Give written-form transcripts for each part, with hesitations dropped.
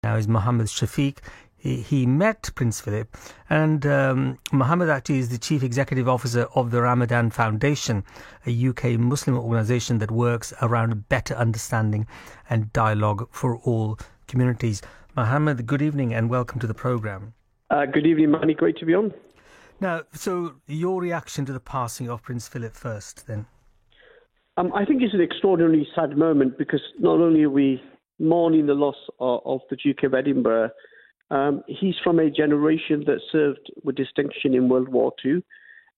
Now is Mohammed Shafiq. He met Prince Philip, and Mohammed actually is the Chief Executive Officer of the Ramadan Foundation, a UK Muslim organisation that works around better understanding and dialogue for all communities. Mohammed, good evening and welcome to the programme. Good evening, Manny. Great to be on. Now, so your reaction to the passing of Prince Philip first, then? I think it's an extraordinarily sad moment because not only are we mourning the loss of the Duke of Edinburgh, he's from a generation that served with distinction in World War II,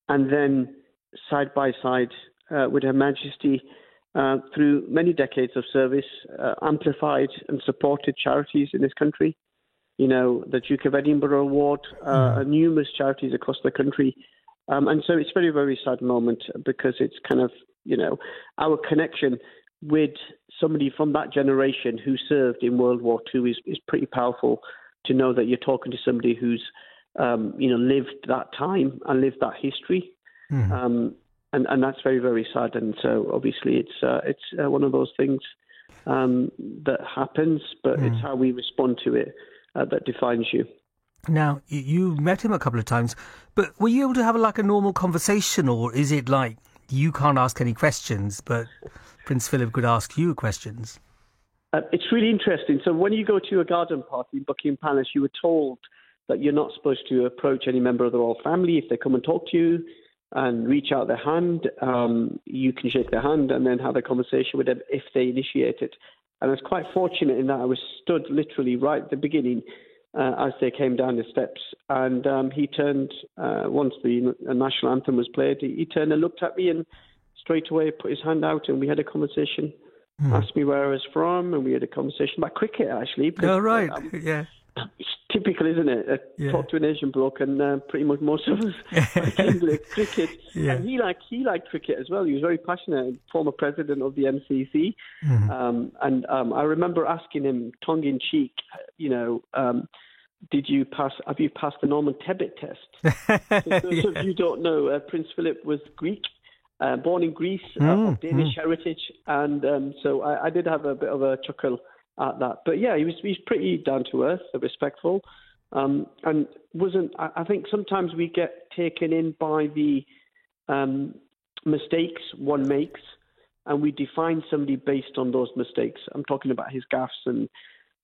and then side by side with Her Majesty through many decades of service, amplified and supported charities in this country. You know, the Duke of Edinburgh Award, numerous charities across the country. And so it's a very, very sad moment because it's kind of, you know, our connection with somebody from that generation who served in World War II is pretty powerful. To know that you're talking to somebody who's, lived that time and lived that history, and that's very, very sad. And so, obviously, it's one of those things that happens, but it's how we respond to it that defines you. Now, you met him a couple of times, but were you able to have a normal conversation, or is it like you can't ask any questions, but Prince Philip could ask you questions? It's really interesting. So when you go to a garden party in Buckingham Palace, you were told that you're not supposed to approach any member of the royal family. If they come and talk to you and reach out their hand, you can shake their hand and then have a conversation with them if they initiate it. And I was quite fortunate in that I was stood literally right at the beginning as they came down the steps. And he turned, once the national anthem was played, he turned and looked at me and straight away put his hand out and we had a conversation. Asked me where I was from, and we had a conversation about cricket, actually. Because, oh, right, yeah. It's typical, isn't it? Talk to an Asian bloke, and pretty much most of us like English cricket. Yeah. And he liked cricket as well. He was very passionate, former president of the MCC. And I remember asking him, tongue-in-cheek, have you passed the Norman Tebbit test? For those of you who don't know, Prince Philip was Greek. Born in Greece, of Danish heritage, and so I did have a bit of a chuckle at that. But yeah, he's pretty down to earth, respectful, and wasn't. I think sometimes we get taken in by the mistakes one makes, and we define somebody based on those mistakes. I'm talking about his gaffes and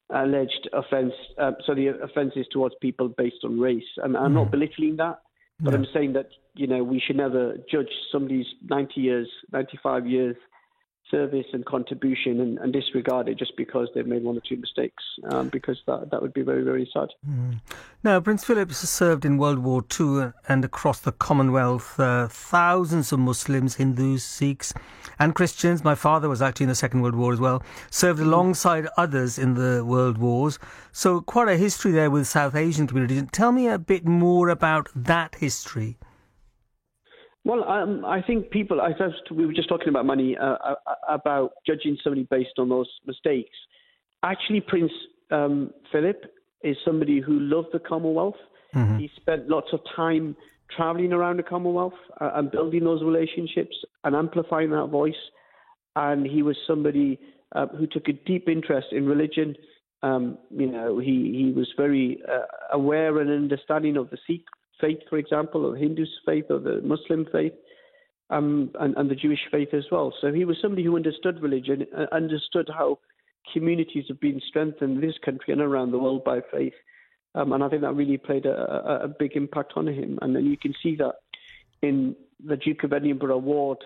alleged offence. So the offences towards people based on race, and I'm not belittling that. But I'm saying that, we should never judge somebody's 95 years service and contribution and disregard it just because they've made one or two mistakes, because that would be very, very sad. Now, Prince Philip served in World War II and across the Commonwealth. Thousands of Muslims, Hindus, Sikhs and Christians, my father was actually in the Second World War as well, served alongside others in the World Wars. So quite a history there with South Asian communities. Tell me a bit more about that history. Well, I think people, we were just talking about money, about judging somebody based on those mistakes. Actually, Prince Philip is somebody who loved the Commonwealth. He spent lots of time traveling around the Commonwealth and building those relationships and amplifying that voice. And he was somebody who took a deep interest in religion. He was very aware and understanding of the Sikh faith, for example, or the Hindu faith, or the Muslim faith, and the Jewish faith as well. So he was somebody who understood religion, understood how communities have been strengthened in this country and around the world by faith. And I think that really played a big impact on him. And then you can see that in the Duke of Edinburgh Award.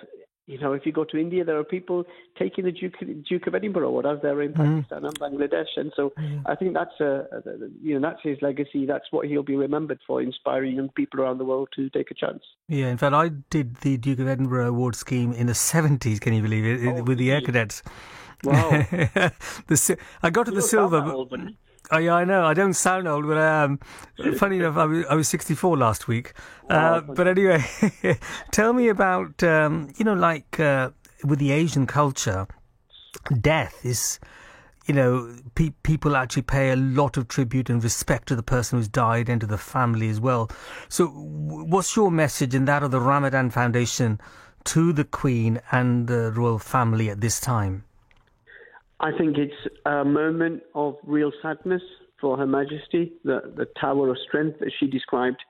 If you go to India, there are people taking the Duke of Edinburgh Award as they're in Pakistan and Bangladesh. And so I think that's that's his legacy. That's what he'll be remembered for, inspiring young people around the world to take a chance. Yeah, in fact, I did the Duke of Edinburgh Award scheme in the 70s, can you believe it, with the Air Cadets. Wow. I got to the silver. Oh, yeah, I know. I don't sound old, but I am. Funny enough, I was 64 last week. But anyway, tell me about, with the Asian culture, death is, people actually pay a lot of tribute and respect to the person who's died and to the family as well. So what's your message and that of the Ramadan Foundation to the Queen and the royal family at this time? I think it's a moment of real sadness for Her Majesty, the Tower of Strength, as she described.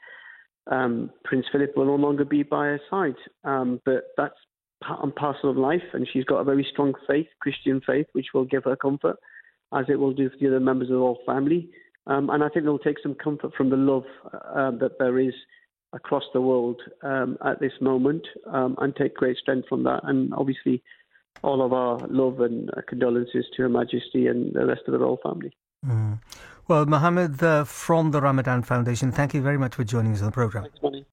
Prince Philip will no longer be by her side, but that's part and parcel of life, and she's got a very strong faith, Christian faith, which will give her comfort, as it will do for the other members of the royal family. And I think they'll take some comfort from the love that there is across the world at this moment, and take great strength from that. And obviously, all of our love and condolences to Her Majesty and the rest of the royal family. Well, Mohammed from the Ramadan Foundation, thank you very much for joining us on the programme. Thanks, Bonnie.